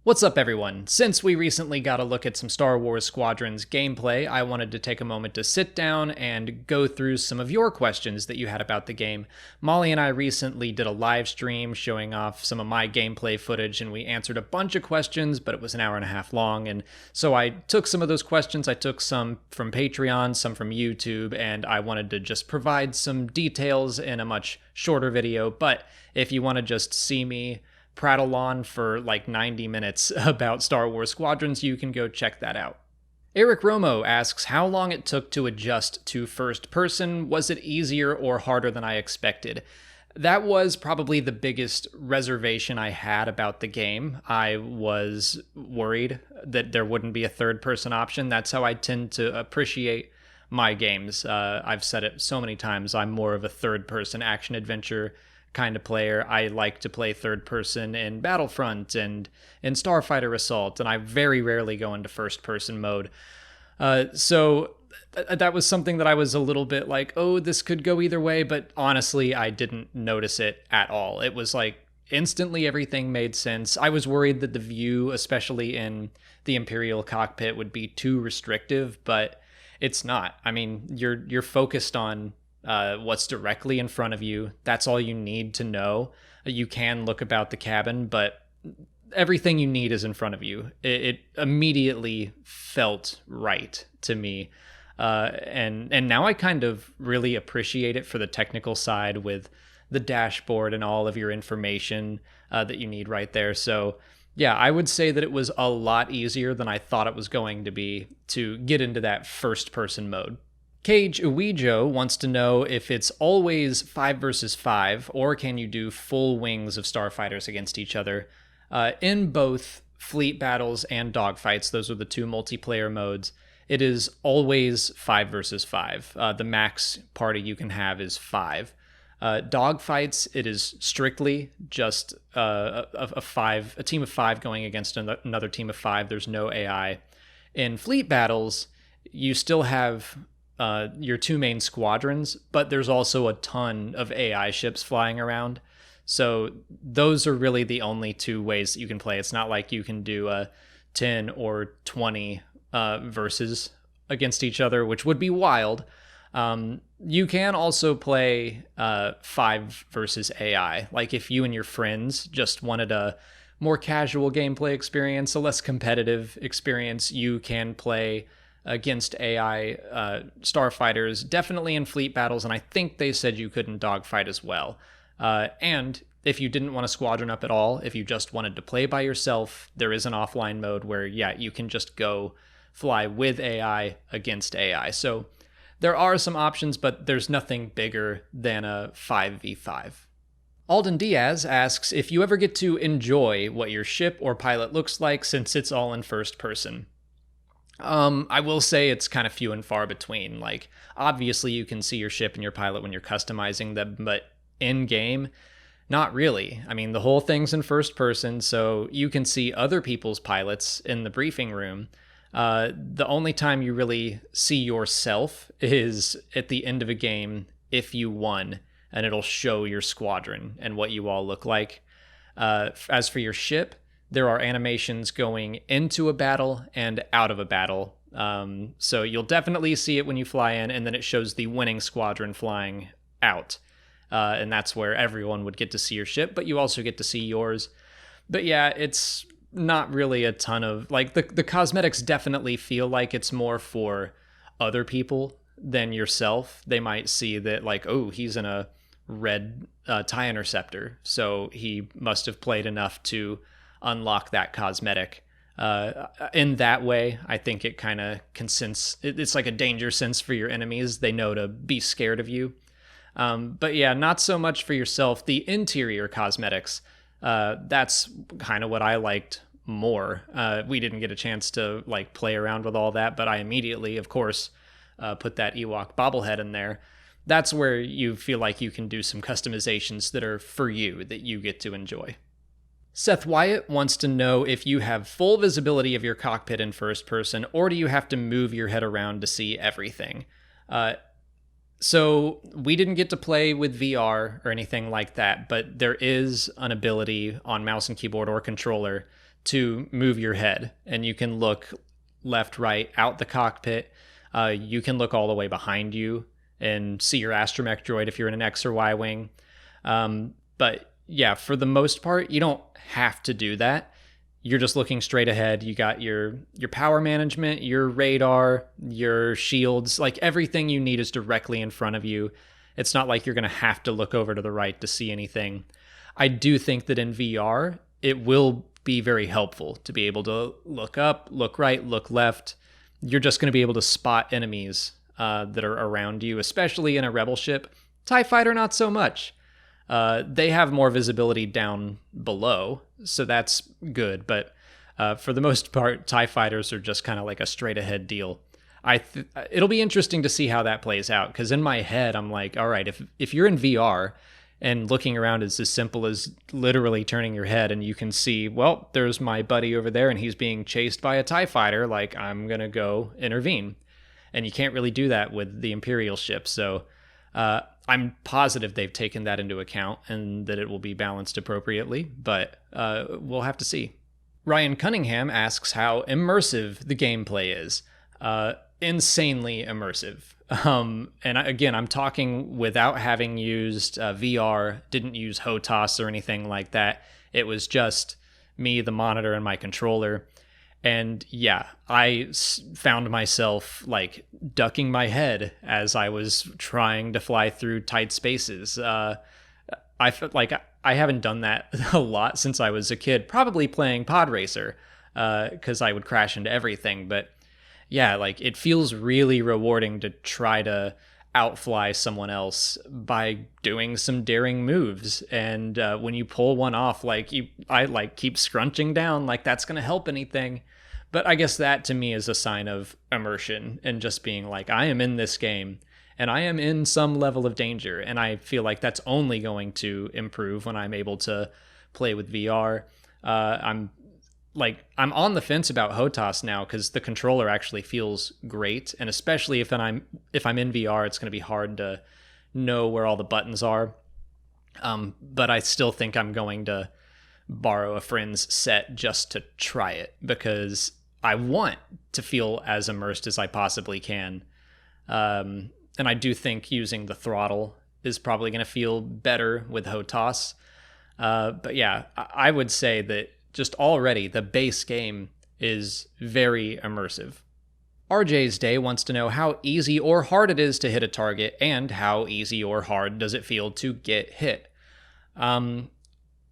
What's up, everyone? Since we recently got a look at some Star Wars Squadrons gameplay, I wanted to take a moment to sit down and go through some of your questions that you had about the game. Molly and I recently did a live stream showing off some of my gameplay footage, and we answered a bunch of questions, but it was an hour and a half long. And so I took some of those questions, I took some from Patreon, some from YouTube, and I wanted to just provide some details in a much shorter video. But if you want to just see me prattle on for like 90 minutes about Star Wars Squadrons, you can go check that out. Eric Romo asks how long it took to adjust to first person. Was it easier or harder than I expected? That was probably the biggest reservation I had about the game. I was worried that there wouldn't be a third person option. That's how I tend to appreciate my games. I've said it so many times, I'm more of a third person action adventure kind of player. I like to play third person in Battlefront and in Starfighter Assault, and I very rarely go into first person mode. So that was something that I was a little bit like, oh, this could go either way, but honestly, I didn't notice it at all. It was like instantly everything made sense. I was worried that the view, especially in the Imperial cockpit, would be too restrictive, but it's not. I mean, you're focused on what's directly in front of you. That's all you need to know. You can look about the cabin, but everything you need is in front of you. It immediately felt right to me. And now I kind of really appreciate it for the technical side with the dashboard and all of your information that you need right there. So yeah, I would say that it was a lot easier than I thought it was going to be to get into that first person mode. Cage Uwejo wants to know if it's always 5 versus 5, or can you do full wings of starfighters against each other? In both fleet battles and dogfights, those are the two multiplayer modes, it is always 5 versus 5. The max party you can have is 5. Dogfights, it is strictly just a team of 5 going against another team of 5. There's no AI. In fleet battles, you still have your two main squadrons, but there's also a ton of AI ships flying around. So those are really the only two ways that you can play. It's not like you can do a 10 or 20 versus against each other, which would be wild. You can also play 5 versus AI. Like if you and your friends just wanted a more casual gameplay experience, a less competitive experience, you can play against AI starfighters, definitely in fleet battles, and I think they said you couldn't dogfight as well. And if you didn't want to squadron up at all, if you just wanted to play by yourself, there is an offline mode where, yeah, you can just go fly with AI against AI. So there are some options, but there's nothing bigger than a 5v5. Alden Diaz asks if you ever get to enjoy what your ship or pilot looks like since it's all in first person. I will say it's kind of few and far between. Like, obviously you can see your ship and your pilot when you're customizing them, but in game, not really. I mean, the whole thing's in first person, so you can see other people's pilots in the briefing room. The only time you really see yourself is at the end of a game if you won, and it'll show your squadron and what you all look like. As for your ship, there are animations going into a battle and out of a battle. So you'll definitely see it when you fly in, and then it shows the winning squadron flying out. And that's where everyone would get to see your ship, but you also get to see yours. But yeah, it's not really a ton of... Like, the cosmetics definitely feel like it's more for other people than yourself. They might see that, like, oh, he's in a red TIE Interceptor, so he must have played enough to unlock that cosmetic. In that way, I think it kind of can sense... It's like a danger sense for your enemies. They know to be scared of you. But yeah, not so much for yourself. The interior cosmetics, that's kind of what I liked more. We didn't get a chance to like play around with all that, but I immediately, of course, put that Ewok bobblehead in there. That's where you feel like you can do some customizations that are for you, that you get to enjoy. Seth Wyatt wants to know if you have full visibility of your cockpit in first person, or do you have to move your head around to see everything? So we didn't get to play with VR or anything like that, but there is an ability on mouse and keyboard or controller to move your head, and you can look left, right, out the cockpit. You can look all the way behind you and see your astromech droid if you're in an X or Y wing. But yeah, for the most part, you don't have to do that. You're just looking straight ahead. You got your power management, your radar, your shields, like everything you need is directly in front of you. It's not like you're going to have to look over to the right to see anything. I do think that in VR, it will be very helpful to be able to look up, look right, look left. You're just going to be able to spot enemies that are around you, especially in a Rebel ship. TIE Fighter, not so much. They have more visibility down below, so that's good. But for the most part, TIE Fighters are just kind of like a straight ahead deal. It'll be interesting to see how that plays out, because in my head, I'm like, all right, if you're in VR and looking around is as simple as literally turning your head and you can see, well, there's my buddy over there and he's being chased by a TIE Fighter, like I'm going to go intervene. And you can't really do that with the Imperial ship. So I'm positive they've taken that into account and that it will be balanced appropriately, but we'll have to see. Ryan Cunningham asks how immersive the gameplay is. Insanely immersive. And again, I'm talking without having used VR, didn't use HOTAS or anything like that. It was just me, the monitor, and my controller. And yeah, I found myself like ducking my head as I was trying to fly through tight spaces. I felt like I haven't done that a lot since I was a kid, probably playing Pod Racer, because I would crash into everything. But yeah, like it feels really rewarding to try to outfly someone else by doing some daring moves. And when you pull one off, I like keep scrunching down like that's going to help anything. But I guess that to me is a sign of immersion and just being like, I am in this game and I am in some level of danger. And I feel like that's only going to improve when I'm able to play with VR. I'm on the fence about HOTAS now because the controller actually feels great. And especially if I'm in VR, it's going to be hard to know where all the buttons are. But I still think I'm going to borrow a friend's set just to try it because I want to feel as immersed as I possibly can. And I do think using the throttle is probably going to feel better with HOTAS. But yeah, I would say that just already the base game is very immersive. RJ's Day wants to know how easy or hard it is to hit a target and how easy or hard does it feel to get hit. I'm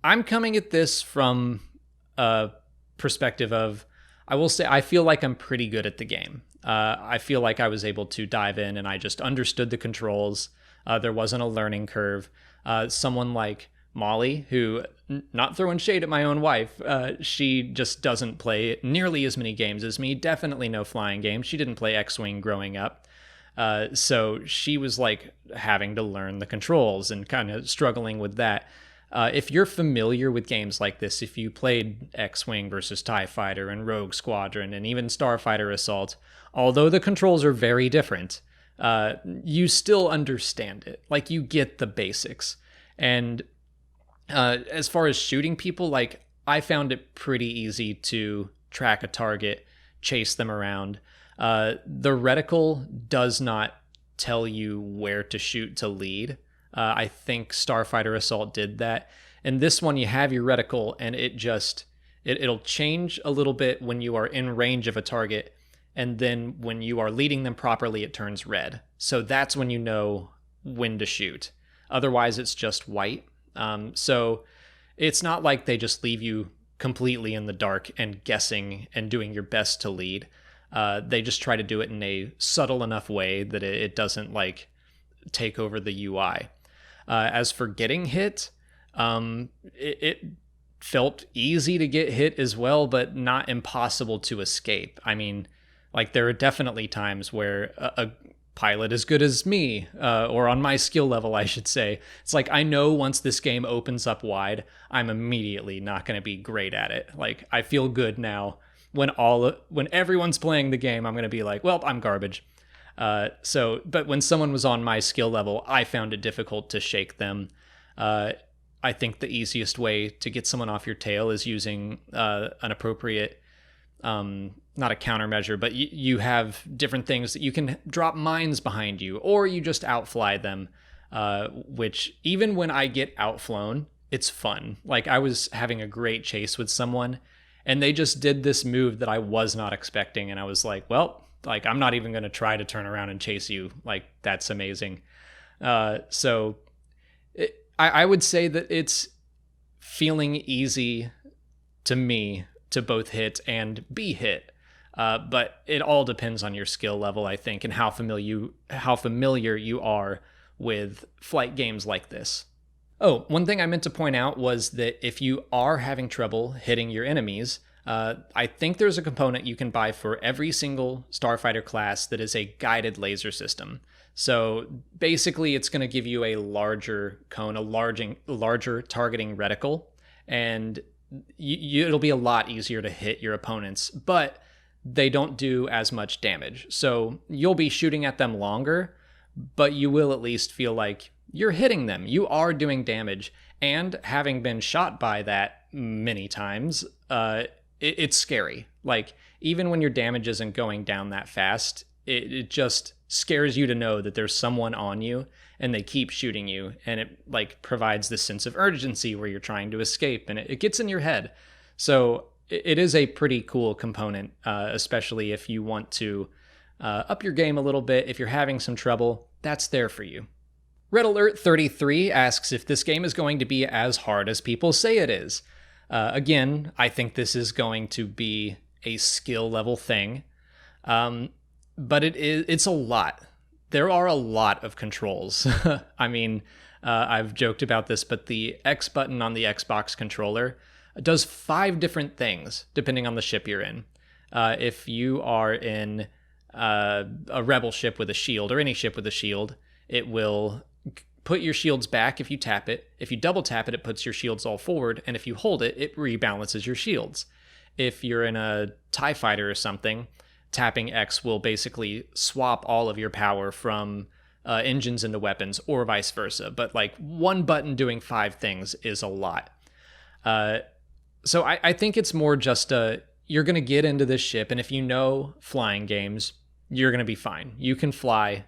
coming at this from a perspective of, I will say I feel like I'm pretty good at the game. I feel like I was able to dive in and I just understood the controls. There wasn't a learning curve. Someone like Molly, who, not throwing shade at my own wife, she just doesn't play nearly as many games as me. Definitely no flying games. She didn't play X-Wing growing up. So she was like having to learn the controls and kind of struggling with that. If you're familiar with games like this, if you played X-Wing versus TIE Fighter and Rogue Squadron and even Starfighter Assault, although the controls are very different, you still understand it. Like, you get the basics. And as far as shooting people, like, I found it pretty easy to track a target, chase them around. The reticle does not tell you where to shoot to lead. I think Starfighter Assault did that. And this one, you have your reticle, and it'll change a little bit when you are in range of a target, and then when you are leading them properly, it turns red. So that's when you know when to shoot. Otherwise, it's just white. So it's not like they just leave you completely in the dark and guessing and doing your best to lead. They just try to do it in a subtle enough way that it doesn't like take over the UI. As for getting hit, it felt easy to get hit as well, but not impossible to escape. I mean, like, there are definitely times where a pilot as good as me, or on my skill level, I should say, it's like, I know once this game opens up wide, I'm immediately not going to be great at it. Like, I feel good now. When everyone's playing the game, I'm going to be like, well, I'm garbage. But when someone was on my skill level, I found it difficult to shake them. I think the easiest way to get someone off your tail is using an appropriate, not a countermeasure, but you have different things that you can drop mines behind you, or you just outfly them, which even when I get outflown, it's fun. Like, I was having a great chase with someone, and they just did this move that I was not expecting, and I was like, well, like, I'm not even going to try to turn around and chase you. Like, that's amazing. I would say that it's feeling easy to me to both hit and be hit. But it all depends on your skill level, I think, and how familiar you are with flight games like this. Oh, one thing I meant to point out was that if you are having trouble hitting your enemies, I think there's a component you can buy for every single starfighter class that is a guided laser system. So basically, it's going to give you a larger cone, a larger targeting reticle, and it'll be a lot easier to hit your opponents, but they don't do as much damage. So you'll be shooting at them longer, but you will at least feel like you're hitting them. You are doing damage, and having been shot by that many times, it's scary. Like, even when your damage isn't going down that fast, it just scares you to know that there's someone on you and they keep shooting you, and it like provides this sense of urgency where you're trying to escape, and it gets in your head. So it is a pretty cool component, especially if you want to up your game a little bit. If you're having some trouble, that's there for you. Red Alert 33 asks if this game is going to be as hard as people say it is. Again, I think this is going to be a skill level thing. But it's a lot. There are a lot of controls. I mean, I've joked about this, but the X button on the Xbox controller does 5 different things depending on the ship you're in. If you are in a rebel ship with a shield, or any ship with a shield, it will put your shields back if you tap it. If you double tap it, it puts your shields all forward, and if you hold it, it rebalances your shields. If you're in a TIE fighter or something, tapping X will basically swap all of your power from engines into weapons, or vice versa. But like, one button doing 5 things is a lot. So I think it's more just you're going to get into this ship, and if you know flying games, you're going to be fine. You can fly,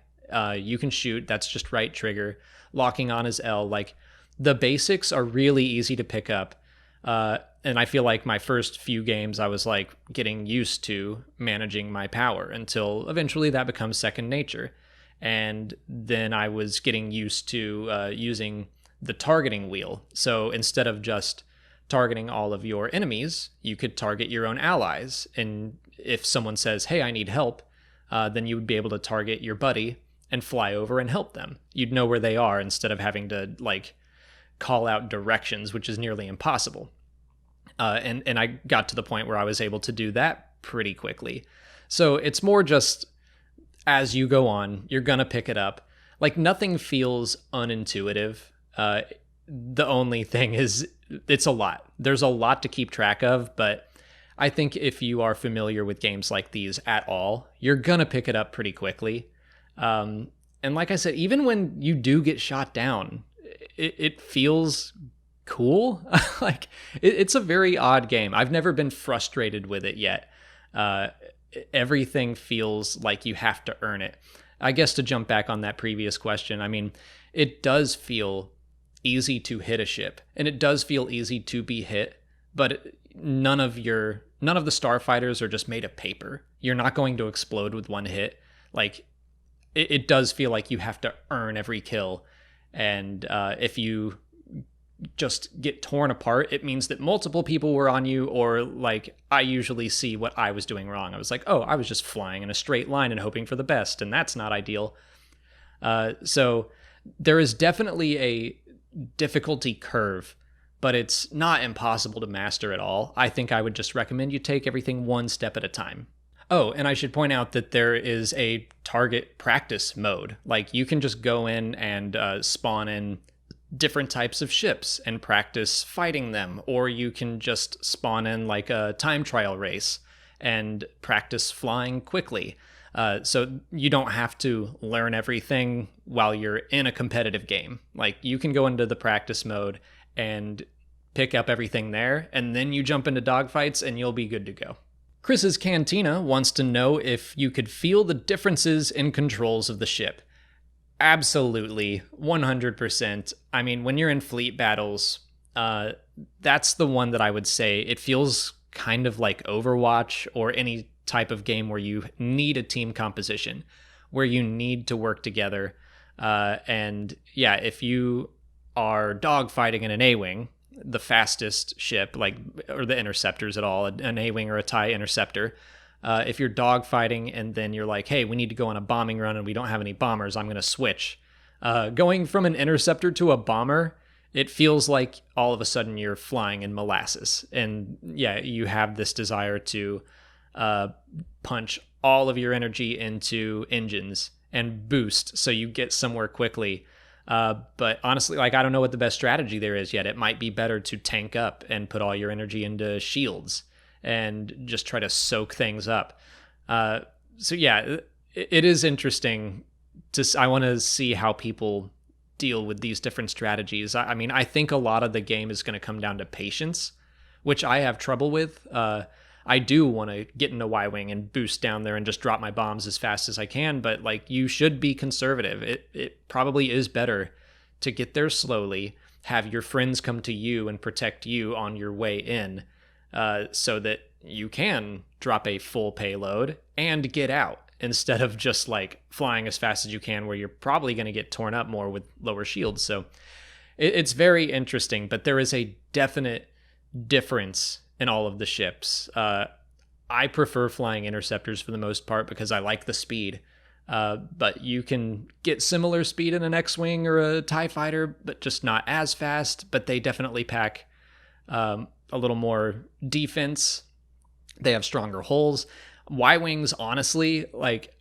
you can shoot, that's just right trigger. Locking on is L. Like, the basics are really easy to pick up. And I feel like my first few games, I was like getting used to managing my power until eventually that becomes second nature. And then I was getting used to using the targeting wheel. So instead of just targeting all of your enemies, you could target your own allies. And if someone says, hey, I need help, then you would be able to target your buddy and fly over and help them. You'd know where they are instead of having to like call out directions, which is nearly impossible. And I got to the point where I was able to do that pretty quickly. So it's more just, as you go on, you're going to pick it up. Like, nothing feels unintuitive. The only thing is, it's a lot. There's a lot to keep track of, but I think if you are familiar with games like these at all, you're going to pick it up pretty quickly. And like I said, even when you do get shot down, it feels cool. Like, it's a very odd game. I've never been frustrated with it yet. Everything feels like you have to earn it. I guess to jump back on that previous question, I mean, it does feel easy to hit a ship, and it does feel easy to be hit, but none of the starfighters are just made of paper. You're not going to explode with one hit. Like, it does feel like you have to earn every kill, and if you just get torn apart, it means that multiple people were on you, or like, I usually see what I was doing wrong. I was like, oh, I was just flying in a straight line and hoping for the best, and that's not ideal. So there is definitely a difficulty curve, but it's not impossible to master at all. I think I would just recommend you take everything one step at a time. Oh, and I should point out that there is a target practice mode. Like, you can just go in and spawn in different types of ships and practice fighting them, or you can just spawn in like a time trial race and practice flying quickly. So you don't have to learn everything while you're in a competitive game. Like, you can go into the practice mode and pick up everything there, and then you jump into dogfights and you'll be good to go. Chris's Cantina wants to know if you could feel the differences in controls of the ship. Absolutely, 100%. I mean, when you're in fleet battles, that's the one that I would say it feels kind of like Overwatch or any type of game where you need a team composition, where you need to work together. And yeah, if you are dogfighting in an A-Wing, the fastest ship, like, or the interceptors at all, an A-Wing or a TIE interceptor, if you're dogfighting and then you're like, hey, we need to go on a bombing run and we don't have any bombers, I'm going to switch. Going from an interceptor to a bomber, it feels like all of a sudden you're flying in molasses. And yeah, you have this desire to punch all of your energy into engines and boost so you get somewhere quickly. But honestly, like, I don't know what the best strategy there is yet. It might be better to tank up and put all your energy into shields and just try to soak things up. So yeah, it is interesting I want to see how people deal with these different strategies. I mean, I think a lot of the game is going to come down to patience, which I have trouble with. I do want to get into Y-Wing and boost down there and just drop my bombs as fast as I can, but like, you should be conservative. It probably is better to get there slowly, have your friends come to you and protect you on your way in, so that you can drop a full payload and get out, instead of just like flying as fast as you can, where you're probably going to get torn up more with lower shields. So it's very interesting, but there is a definite difference in all of the ships. I prefer flying interceptors for the most part because I like the speed. But you can get similar speed in an X-Wing or a TIE fighter, but just not as fast. But they definitely pack a little more defense. They have stronger hulls. Y-Wings, honestly, like,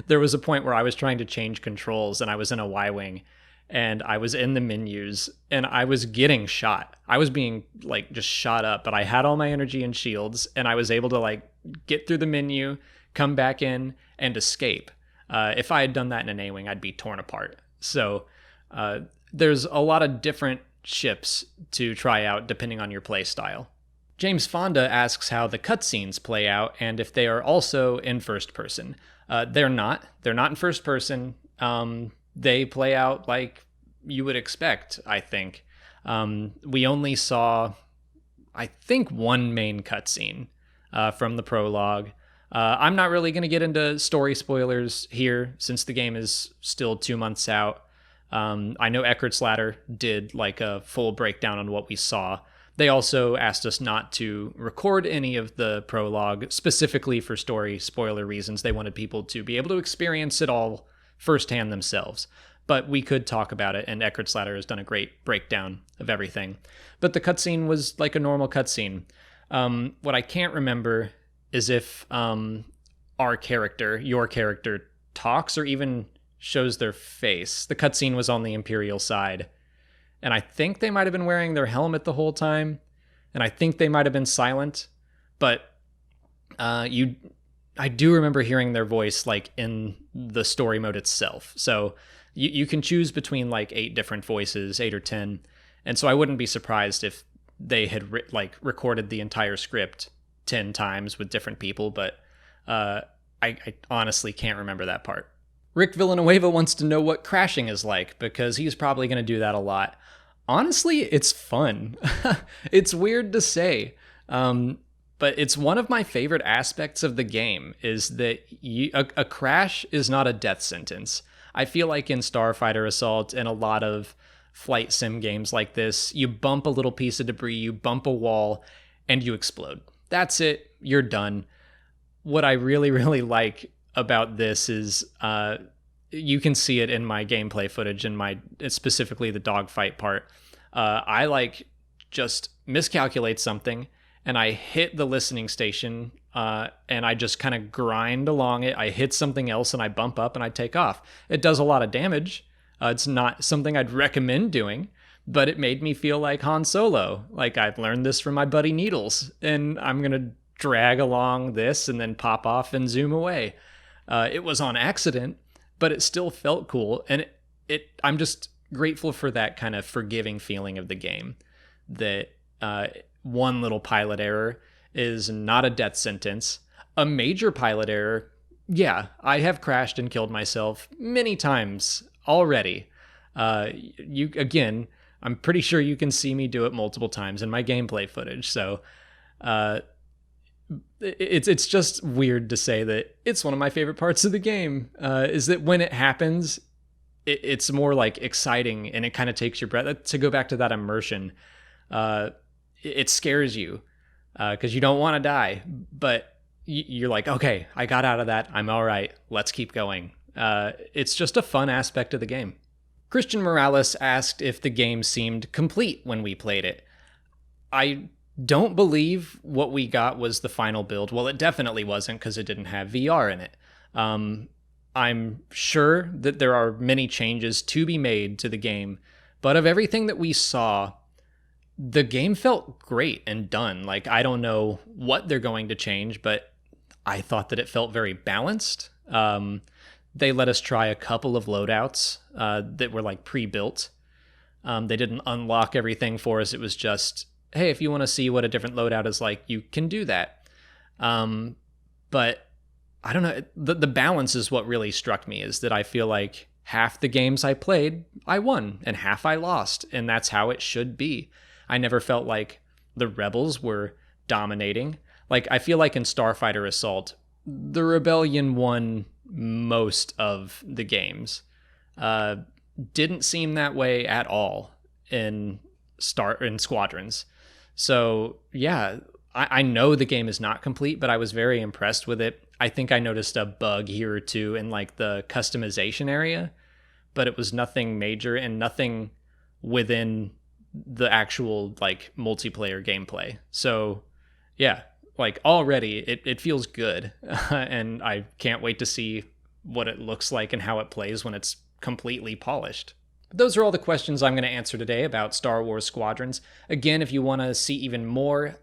there was a point where I was trying to change controls and I was in a Y-Wing and I was in the menus and I was getting shot. I was being like just shot up, but I had all my energy and shields and I was able to like get through the menu, come back in and escape. If I had done that in an A-Wing, I'd be torn apart. So there's a lot of different ships to try out depending on your play style. James Fonda asks how the cutscenes play out and if they are also in first person. They're not. They're not in first person. They play out like you would expect, I think. We only saw, I think, one main cutscene from the prologue. I'm not really going to get into story spoilers here since the game is still 2 months out. I know Eckert's Ladder did like a full breakdown on what we saw. They also asked us not to record any of the prologue specifically for story spoiler reasons. They wanted people to be able to experience it all firsthand themselves. But we could talk about it, and Eckert's Ladder has done a great breakdown of everything. But the cutscene was like a normal cutscene. What I can't remember is if your character, talks or even shows their face. The cutscene was on the Imperial side. And I think they might have been wearing their helmet the whole time. And I think they might have been silent. But I do remember hearing their voice like in the story mode itself. So you can choose between like 8 different voices, 8 or 10. And so I wouldn't be surprised if they had recorded the entire script 10 times with different people. But I honestly can't remember that part. Rick Villanueva wants to know what crashing is like, because he's probably going to do that a lot. Honestly, it's fun. It's weird to say, but it's one of my favorite aspects of the game, is that a crash is not a death sentence. I feel like in Starfighter Assault and a lot of flight sim games like this, you bump a little piece of debris, you bump a wall, and you explode. That's it. You're done. What I really, really like about this is you can see it in my gameplay footage, specifically the dogfight part. I like just miscalculate something and I hit the listening station and I just kind of grind along it. I hit something else and I bump up and I take off. It does a lot of damage. It's not something I'd recommend doing, but it made me feel like Han Solo. Like, I've learned this from my buddy Needles, and I'm going to drag along this and then pop off and zoom away. It was on accident, but it still felt cool. And I'm just grateful for that kind of forgiving feeling of the game, that one little pilot error is not a death sentence. A major pilot error, yeah, I have crashed and killed myself many times already. Again, I'm pretty sure you can see me do it multiple times in my gameplay footage. So it's just weird to say that it's one of my favorite parts of the game. Is that when it happens, it's more like exciting, and it kind of takes your breath. To go back to that immersion, it scares you because you don't want to die, but you're like, okay, I got out of that. I'm all right. Let's keep going. It's just a fun aspect of the game. Christian Morales asked if the game seemed complete when we played it. I don't believe what we got was the final build. Well, it definitely wasn't, because it didn't have VR in it. I'm sure that there are many changes to be made to the game, but of everything that we saw, the game felt great and done. Like, I don't know what they're going to change, but I thought that it felt very balanced. They let us try a couple of loadouts that were like pre-built. They didn't unlock everything for us. It was just, hey, if you want to see what a different loadout is like, you can do that. But I don't know. The balance is what really struck me, is that I feel like half the games I played, I won, and half I lost. And that's how it should be. I never felt like the rebels were dominating. Like, I feel like in Starfighter Assault, the Rebellion won most of the games. Didn't seem that way at all in Squadrons. So yeah, I know the game is not complete, but I was very impressed with it. I think I noticed a bug here or two in like the customization area, but it was nothing major and nothing within the actual like multiplayer gameplay. So yeah, like already it feels good. And I can't wait to see what it looks like and how it plays when it's completely polished. Those are all the questions I'm going to answer today about Star Wars Squadrons. Again, if you want to see even more,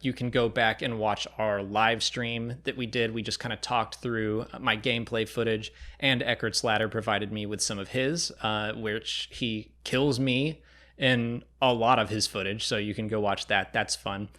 you can go back and watch our live stream that we did. We just kind of talked through my gameplay footage, and Eckhart Slatter provided me with some of his, which he kills me in a lot of his footage, so you can go watch that. That's fun.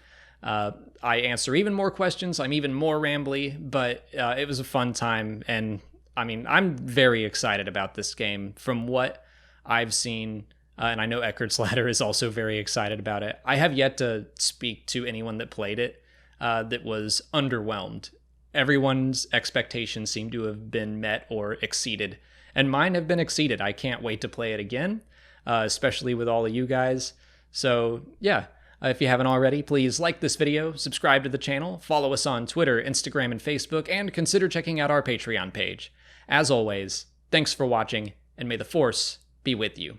I answer even more questions. I'm even more rambly, but it was a fun time, and I mean, I'm very excited about this game. From what I've seen, and I know Eckhart Slatter is also very excited about it. I have yet to speak to anyone that played it that was underwhelmed. Everyone's expectations seem to have been met or exceeded, and mine have been exceeded. I can't wait to play it again, especially with all of you guys. So yeah, if you haven't already, please like this video, subscribe to the channel, follow us on Twitter, Instagram, and Facebook, and consider checking out our Patreon page. As always, thanks for watching, and may the Force be with you.